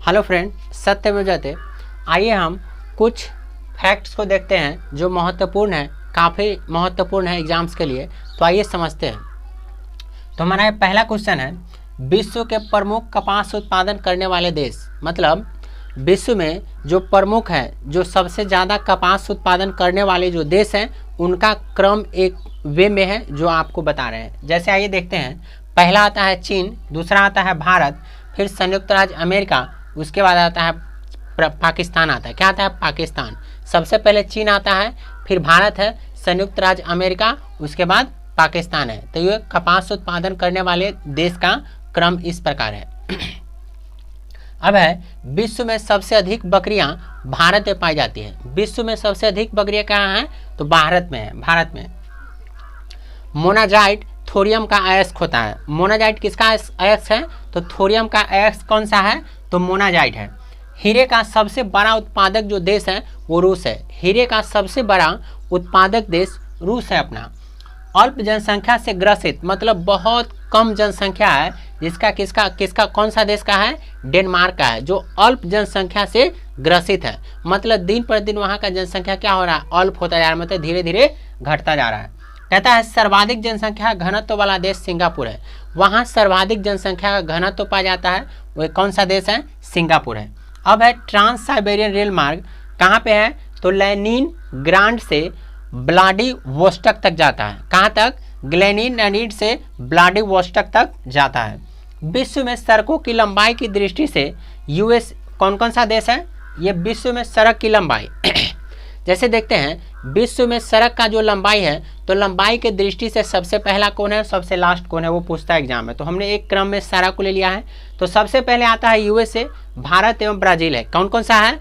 Hello friend, सत्य में जयते। आइए हम कुछ फैक्ट्स को देखते हैं जो महत्वपूर्ण है, काफ़ी महत्वपूर्ण है एग्जाम्स के लिए। तो आइए समझते हैं। तो हमारा पहला क्वेश्चन है, विश्व के प्रमुख कपास उत्पादन करने वाले देश। मतलब विश्व में जो प्रमुख है, जो सबसे ज़्यादा कपास उत्पादन करने वाले जो देश हैं, उनका क्रम एक वे में है जो आपको बता रहे हैं। जैसे आइए देखते हैं। पहला आता है चीन, दूसरा आता है भारत, फिर संयुक्त राज्य अमेरिका, उसके बाद आता है पाकिस्तान आता है। क्या आता है? पाकिस्तान। सबसे पहले चीन आता है, फिर भारत है, संयुक्त राज्य अमेरिका, उसके बाद पाकिस्तान है। तो ये कपास उत्पादन करने वाले देश का क्रम इस प्रकार है। अब है, विश्व में सबसे अधिक बकरियां भारत में पाई जाती है। विश्व में सबसे अधिक बकरियां कहाँ हैं? तो भारत में है। भारत में मोनाजाइट थोरियम का अयस्क होता है। मोनाजाइट किसका अयस्क है? तो थोरियम का अयस्क कौन सा है? तो मोनाजाइट है। हीरे का सबसे बड़ा उत्पादक जो देश है वो रूस है। हीरे का सबसे बड़ा उत्पादक देश रूस है अपना। अल्प जनसंख्या से ग्रसित, मतलब बहुत कम जनसंख्या है जिसका किसका कौन सा देश का है? डेनमार्क का है, जो अल्प जनसंख्या से ग्रसित है। मतलब दिन पर दिन वहाँ का जनसंख्या क्या हो रहा है? अल्प होता जा रहा है, मतलब धीरे धीरे घटता जा रहा है। कहता है सर्वाधिक जनसंख्या घनत्व वाला देश सिंगापुर है। वहाँ सर्वाधिक जनसंख्या का घनत्व पाया जाता है, वह कौन सा देश है? सिंगापुर है। अब है, ट्रांस साइबेरियन रेल मार्ग कहाँ पे है? तो लेनिन ग्रांड से व्लादिवोस्टोक तक जाता है। कहाँ तक? ग्लेनिन से व्लादिवोस्टोक तक जाता है। विश्व में सड़कों की लंबाई की दृष्टि से यूएस कौन सा देश है? ये विश्व में सड़क की लंबाई जैसे देखते हैं, विश्व में सड़क का जो लंबाई है, तो लंबाई के दृष्टि से सबसे पहला कौन है, सबसे लास्ट कौन है, वो पूछता है एग्जाम में। तो हमने एक क्रम में सारा को ले लिया है। तो सबसे पहले आता है यूएसए, भारत एवं ब्राज़ील है। कौन कौन सा है?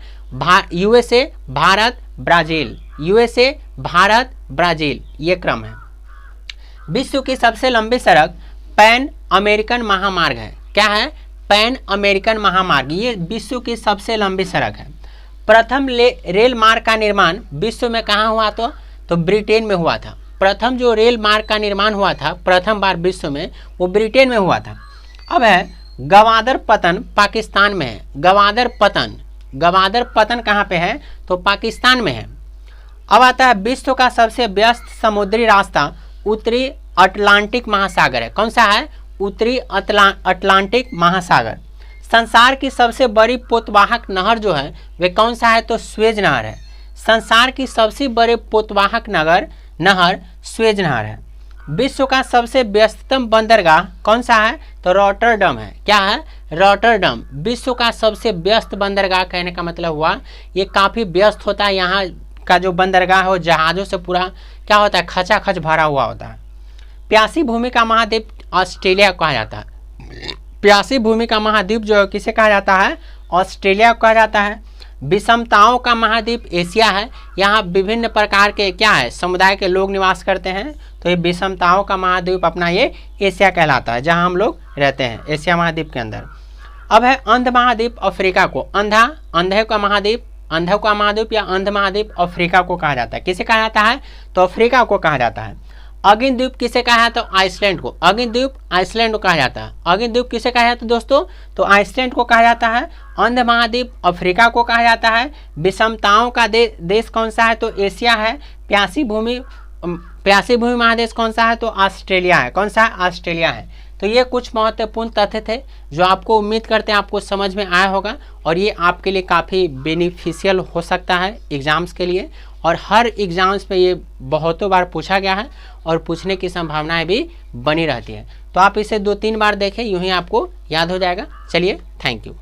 USA, Bharat, Brazil. USA, Bharat, Brazil, ये क्रम है। विश्व की सबसे लंबी सड़क पैन अमेरिकन महामार्ग है। क्या है? पैन अमेरिकन महामार्ग, ये विश्व की सबसे लंबी सड़क है। प्रथम रेल मार्ग का निर्माण विश्व में कहाँ हुआ? तो ब्रिटेन में हुआ था। प्रथम जो रेल मार्ग का निर्माण हुआ था प्रथम बार विश्व में, वो ब्रिटेन में हुआ था। अब है, गवादर पतन पाकिस्तान में है। गवादर पतन कहाँ पे है? तो पाकिस्तान में है। अब आता है, विश्व का सबसे व्यस्त समुद्री रास्ता उत्तरी अटलांटिक महासागर है। कौन सा है? उत्तरी अटलांटिक महासागर। संसार की सबसे बड़ी पोतवाहक नहर जो है वे कौन सा है? तो स्वेज नहर है। संसार की सबसे बड़ी पोतवाहक नहर स्वेज नहर है। विश्व का सबसे व्यस्ततम बंदरगाह कौन सा है? तो रॉटरडम है। क्या है? रॉटरडम। विश्व का सबसे व्यस्त बंदरगाह कहने का मतलब हुआ ये काफ़ी व्यस्त होता है। यहाँ का जो बंदरगाह है वो जहाज़ों से पूरा क्या होता है? खचाखच भरा हुआ होता है। प्यासी भूमि का महाद्वीप ऑस्ट्रेलिया कहा जाता है। प्यासी भूमि का महाद्वीप जो है किसे कहा जाता है? ऑस्ट्रेलिया को कहा जाता है। विषमताओं का महाद्वीप एशिया है। यहाँ विभिन्न प्रकार के क्या है? समुदाय के लोग निवास करते हैं। तो ये विषमताओं का महाद्वीप अपना ये एशिया कहलाता है, जहाँ हम लोग रहते हैं, एशिया महाद्वीप के अंदर। अब है, अंध महाद्वीप अफ्रीका को अंधे का महाद्वीप या अंध महाद्वीप अफ्रीका को कहा जाता है। किसे कहा जाता है? तो अफ्रीका को कहा जाता है। अग्निद्वीप किसे कहा है? तो आइसलैंड को। अग्निद्वीप आइसलैंड को कहा जाता है। अग्निद्वीप किसे कहा जाता है दोस्तों? तो आइसलैंड को कहा जाता है। अंध महाद्वीप अफ्रीका को कहा जाता है। विषमताओं का देश कौन सा है? तो एशिया है। प्यासी भूमि महादेश कौन सा है? तो ऑस्ट्रेलिया है। कौन सा है? ऑस्ट्रेलिया है। तो ये कुछ महत्वपूर्ण तथ्य थे जो आपको उम्मीद करते हैं आपको समझ में आया होगा, और ये आपके लिए काफ़ी बेनिफिशियल हो सकता है एग्ज़ाम्स के लिए। और हर एग्ज़ाम्स में ये बहुतों बार पूछा गया है और पूछने की संभावनाएं भी बनी रहती है। तो आप इसे 2-3 बार देखें, यूँ ही आपको याद हो जाएगा। चलिए, थैंक यू।